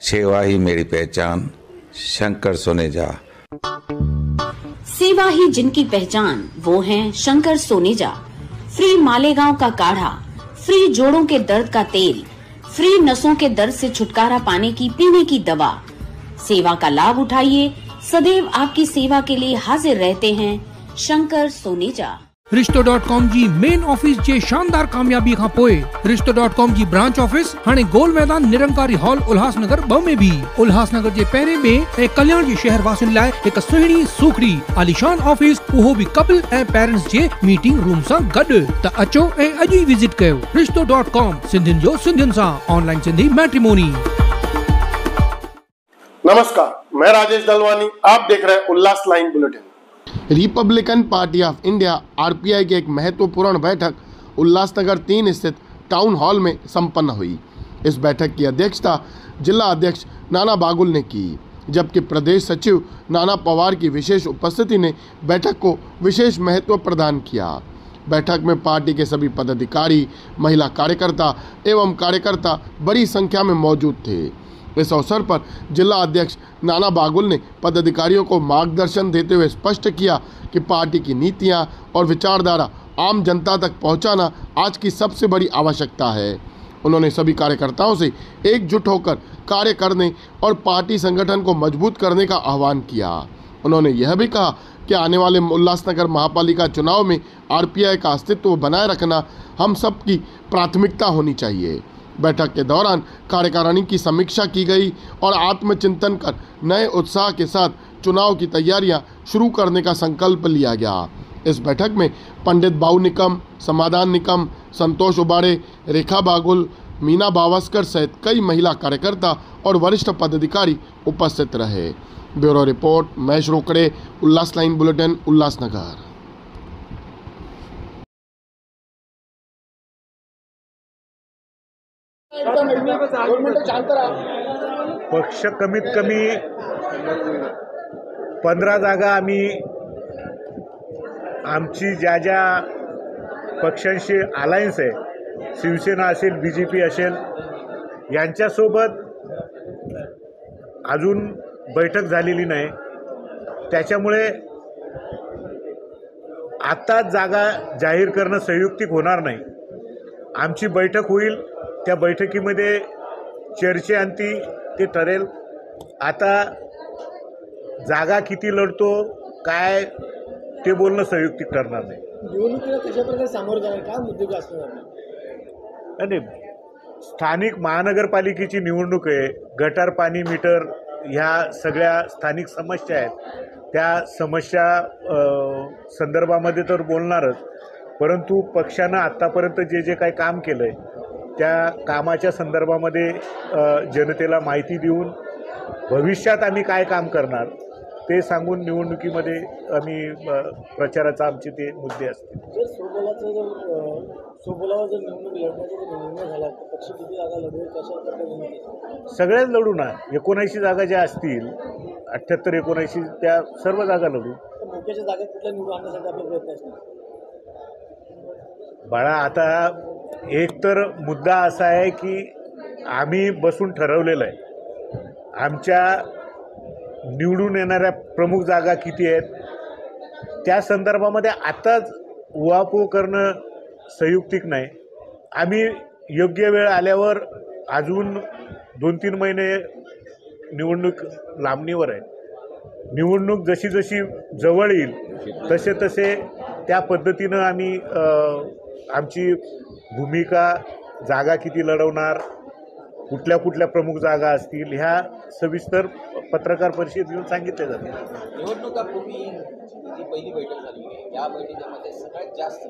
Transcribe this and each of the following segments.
सेवा ही मेरी पहचान, शंकर सोनेजा। सेवा ही जिनकी पहचान, वो हैं शंकर सोनेजा। फ्री मालेगांव का काढ़ा, फ्री जोड़ों के दर्द का तेल, फ्री नसों के दर्द से छुटकारा पाने की पीने की दवा। सेवा का लाभ उठाइए, सदैव आपकी सेवा के लिए हाजिर रहते हैं शंकर सोनेजा। रिश्तो.com जी मेन ऑफिस जे शानदार कामयाबी खां पोइ रिश्तो.com जी ब्रांच ऑफिस हाणे गोल मैदान निरंकारी हॉल उल्हासनगर 2 में भी उल्हासनगर जे पहिरें में ऐं कल्याण जे शहर वासियुनि लाइ हिक सुहिणी सूखड़ी आलीशान ऑफिस, उहो भी कपल ऐं पेरेंट्स जे मीटिंग रूम सां गॾु। त अचो ऐं अॼु ई विजिट कयो रिश्तो.com, सिंधियुनि जो सिंधियुनि सां ऑनलाइन सिंधी मैट्रिमोनी। नमस्कार, मैं राजेश दलवानी, आप देख रहे हैं Ullas line bulletin. Republican Party of India RPI की एक महत्वपूर्ण बैठक उल्लासनगर 3 स्थित टाउन हॉल में संपन्न हुई। इस बैठक की अध्यक्षता जिला अध्यक्ष नाना बागुल ने की, जबकि प्रदेश सचिव नाना पवार की विशेष उपस्थिति ने बैठक को विशेष महत्व प्रदान किया। बैठक में पार्टी के सभी पदाधिकारी, महिला कार्यकर्ता एवं कार्यकर्ता बड़ी संख्या में मौजूद थे। इस अवसर पर जिला अध्यक्ष नाना बागुल ने पदाधिकारियों को मार्गदर्शन देते हुए स्पष्ट किया कि पार्टी की नीतियां और विचारधारा आम जनता तक पहुंचाना आज की सबसे बड़ी आवश्यकता है। उन्होंने सभी कार्यकर्ताओं से एकजुट होकर कार्य करने और पार्टी संगठन को मजबूत करने का आह्वान किया। उन्होंने यह भी कहा कि आने वाले उल्लासनगर महापालिका चुनाव में आरपीआई का अस्तित्व बनाए रखना हम सबकी प्राथमिकता होनी चाहिए। बैठक के दौरान कार्यकारिणी की समीक्षा की गई और आत्मचिंतन कर नए उत्साह के साथ चुनाव की तैयारियां शुरू करने का संकल्प लिया गया। इस बैठक में पंडित बाऊ निकम, समाधान निकम, संतोष उबाड़े, रेखा बागुल, मीना बावस्कर सहित कई महिला कार्यकर्ता और वरिष्ठ पदाधिकारी उपस्थित रहे। ब्यूरो रिपोर्ट, महेश रोकड़े, उल्लास लाइन बुलेटिन, उल्लासनगर। पक्ष कमीत कमी 15 जागा आम्ही आमची ज्या ज्या पक्षांशी अलायन्स आहे, शिवसेना असेल, बीजेपी असेल, यांच्यासोबत अजून बैठक झालेली नाही। त्याच्यामुळे आता जागा जाहीर करणं संयुक्तिक होणार नाही। आमची बैठक होईल, त्या बैठकीमध्ये चर्चेअंती ते ठरेल। आता जागा किती लढतो काय ते बोलणं संयुक्तिक ठरणार नाही। निवडणुकीला कशा प्रकारे सामोरं जाणार, काय मुद्दे असणार? आणि स्थानिक महानगरपालिकेची निवडणूक आहे, गटार, पाणी, मीटर ह्या सगळ्या स्थानिक समस्या आहेत। त्या समस्या संदर्भामध्ये तर बोलणारच, परंतु पक्षानं आत्तापर्यंत जे जे काही काम केलं आहे त्या कामाच्या संदर्भामध्ये जनतेला माहिती देऊन भविष्यात आम्ही काय काम करणार ते सांगून निवडणुकीमध्ये आम्ही प्रचाराचा आमचे ते मुद्दे असतील। जर सोबोलावर जर निवडणूक लढण्याचा निर्णय झाला तर पक्ष किती जागा लढवेल, कशा प्रकारे? सगळ्याच लढू ना। 79 जागा ज्या असतील, 78, 79 त्या सर्व जागा लढू। मोक्याच्या जागेत कुठल्या निवडून आणण्यासाठी आपला प्रयत्न असणार? बाळा, आता एक तर मुद्दा असा आहे की आम्ही बसून ठरवलेलं आहे आमच्या निवडून येणाऱ्या प्रमुख जागा किती आहेत, त्या संदर्भामध्ये आताच उहापोह करणं संयुक्तिक नाही। आम्ही योग्य वेळ आल्यावर, अजून 2-3 महिने निवडणूक लांबणीवर आहे, निवडणूक जशी जशी जवळ येईल तसे तसे त्या पद्धतीनं आम्ही आमची भूमिका, जागा किती लढवणार, कुठल्या कुठल्या प्रमुख जागा असतील, ह्या सविस्तर पत्रकार परिषद घेऊन सांगितले जाते। निवडणुकापूर्वी जी पहिली बैठक झाली, या बैठकीमध्ये सगळ्यात जास्त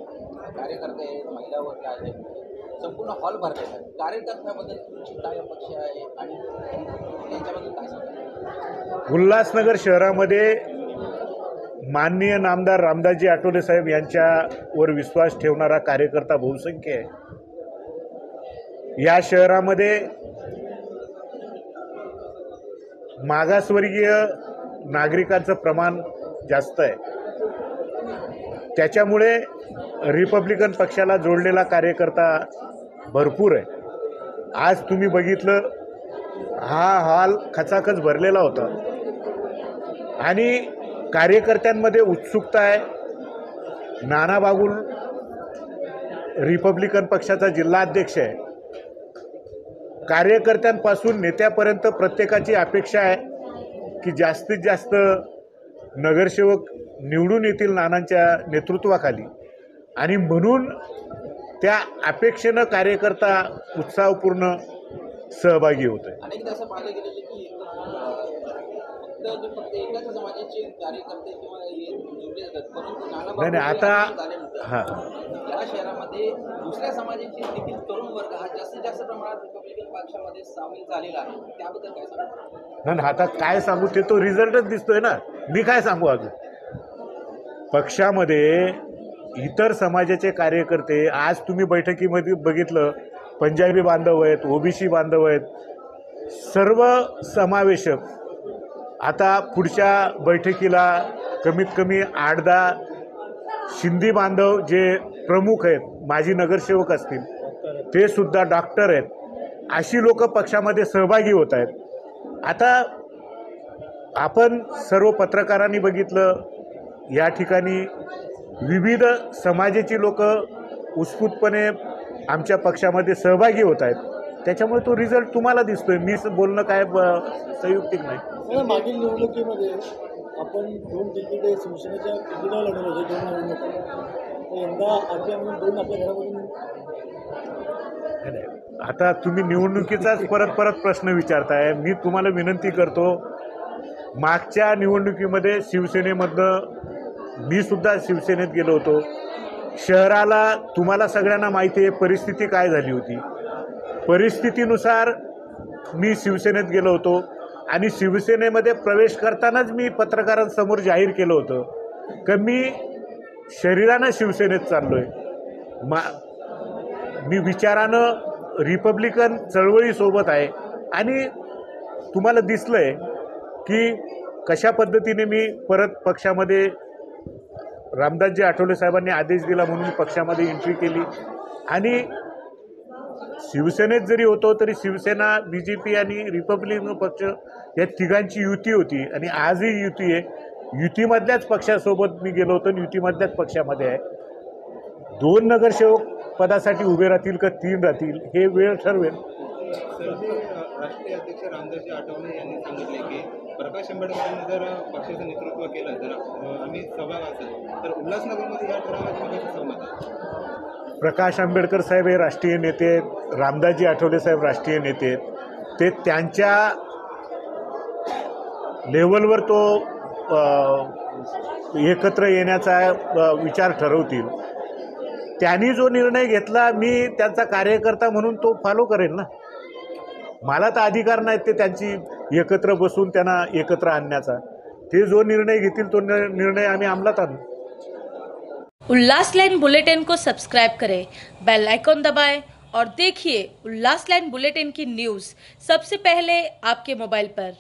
कार्यकर्ते आहेत, महिला वर्ग आहे, संपूर्ण हॉल भरले आहेत। कार्यकर्त्याबद्दल तुमची काय अपेक्षा आहे आणि त्यांच्याबद्दल काय सांगता? उल्हासनगर शहरामध्ये माननीय नामदार रामदासजी आठवले साहेब यांच्यावर विश्वास ठेवणारा कार्यकर्ता बहुसंख्य आहे। या शहरामध्ये मागासवर्गीय नागरिकांचं प्रमाण जास्त आहे, त्याच्यामुळे रिपब्लिकन पक्षाला जोडलेला कार्यकर्ता भरपूर आहे। आज तुम्ही बघितलं, हा हॉल खचाखच भरलेला होता आणि कार्यकर्त्यांमध्ये उत्सुकता आहे. नाना बागुल रिपब्लिकन पक्षाचा जिल्हाध्यक्ष आहे. कार्यकर्त्यांपासून नेत्यापर्यंत प्रत्येकाची अपेक्षा आहे की जास्तीत जास्त नगरसेवक निवडून येतील नानांच्या नेतृत्वाखाली आणि म्हणून त्या अपेक्षेनं कार्यकर्ता उत्साहपूर्ण सहभागी होत आहे. अनेकदा असं पाहिलं गेलेलं की फक्त एकाच समाजाचे कार्यकर्ते किंवा हे जोडले जातात, परंतु नाना नाही आता हां या शहरामध्ये दुसऱ्या समाजाचे देखील तरुण वर्ग हा जास्तीत जास्त प्रमाणात रिपब्लिकन पक्षामध्ये सामील झालेला आहे. त्याबद्दल काय सांगा? नाही आता काय सांगू, ते तो रिझल्टच दिसतोय ना. मी काय सांगू अजून. पक्षामध्ये इतर समाजाचे कार्यकर्ते आज तुम्ही बैठकीमध्ये बघितलं, पंजाबी बांधव आहेत, ओबीसी बांधव आहेत, सर्व समावेशक. आता पुढच्या बैठकीला कमीत कमी 8-10 शिंदी बांधव जे प्रमुख आहेत, माजी नगरसेवक असतील, ते सुद्धा डॉक्टर आहेत, अशी लोक पक्षामध्ये सहभागी होत आहेत. आता आपण सर्व पत्रकारांनी बघितलं, या ठिकाणी विविध समाजाची लोक उत्स्फूर्तपणे आमच्या पक्षामध्ये सहभागी होत आहेत. त्याच्यामुळे तो रिझल्ट तुम्हाला दिसतोय. मी बोलणं काय संयुक्तिक नाही. मागील निवडणुकीमध्ये आपण 2 तिकीटे शिवसेनेच्या तिकिटावर लढवले होते 2 निवडणुका. यंदा आरपीआयमधून 2 आपल्या घरामधून. आता तुम्ही निवडणुकीचाच परत प्रश्न विचारताय. मी तुम्हाला विनंती करतो, मागच्या निवडणुकीमध्ये शिवसेनेमधनं मी सुद्धा शिवसेनेत गेलो होतो. शहराला तुम्हाला सगळ्यांना माहिती आहे परिस्थिती काय झाली होती. परिस्थितीनुसार मी शिवसेनेत गेलो होतो आणि शिवसेनेमध्ये प्रवेश करतानाच मी पत्रकारांसमोर जाहीर केलं होतं की मी शरीरानं शिवसेनेत चाललो आहे. मी विचारानं रिपब्लिकन चळवळीसोबत आहे आणि तुम्हाला दिसलं आहे की कशा पद्धतीने मी परत पक्षामध्ये रामदासजी आठवले साहेबांनी आदेश दिला म्हणून पक्षामध्ये एंट्री केली. आणि शिवसेनेत जरी होतो तरी शिवसेना, BJP आणि रिपब्लिकन पक्ष या तिघांची युती होती आणि आजही युती आहे. युतीमधल्याच पक्षासोबत मी गेलो होतो आणि युतीमधल्याच पक्षामध्ये आहे. 2 नगरसेवक पदासाठी उभे राहतील का 3 राहतील हे वेळ ठरवेल. राष्ट्रीय अध्यक्ष रामदासजी आठवले यांनी सांगितले की प्रकाश आंबेडकरांनी जर पक्षाचं नेतृत्व केलं तर आम्ही सहभाग असेल तर उल्हासनगरमध्ये या ठरावाची सहमत आहे. प्रकाश आंबेडकर साहेब हे राष्ट्रीय नेते आहेत, रामदासजी आठवले साहेब राष्ट्रीय नेते आहेत. ते त्यांच्या लेवलवर तो एकत्र येण्याचा विचार ठरवतील. त्यांनी जो निर्णय घेतला मी त्यांचा कार्यकर्ता म्हणून तो फॉलो करेल ना. मला तर अधिकार नाहीत ते त्यांची एकत्र बसून त्यांना एकत्र आणण्याचा. ते जो निर्णय घेतील तो निर्णय आम्ही अंमलात आणू. उल्लास लाइन बुलेटिन को सब्सक्राइब करें, बेल आइकॉन दबाएं और देखिए उल्लास लाइन बुलेटिन की न्यूज़ सबसे पहले आपके मोबाइल पर।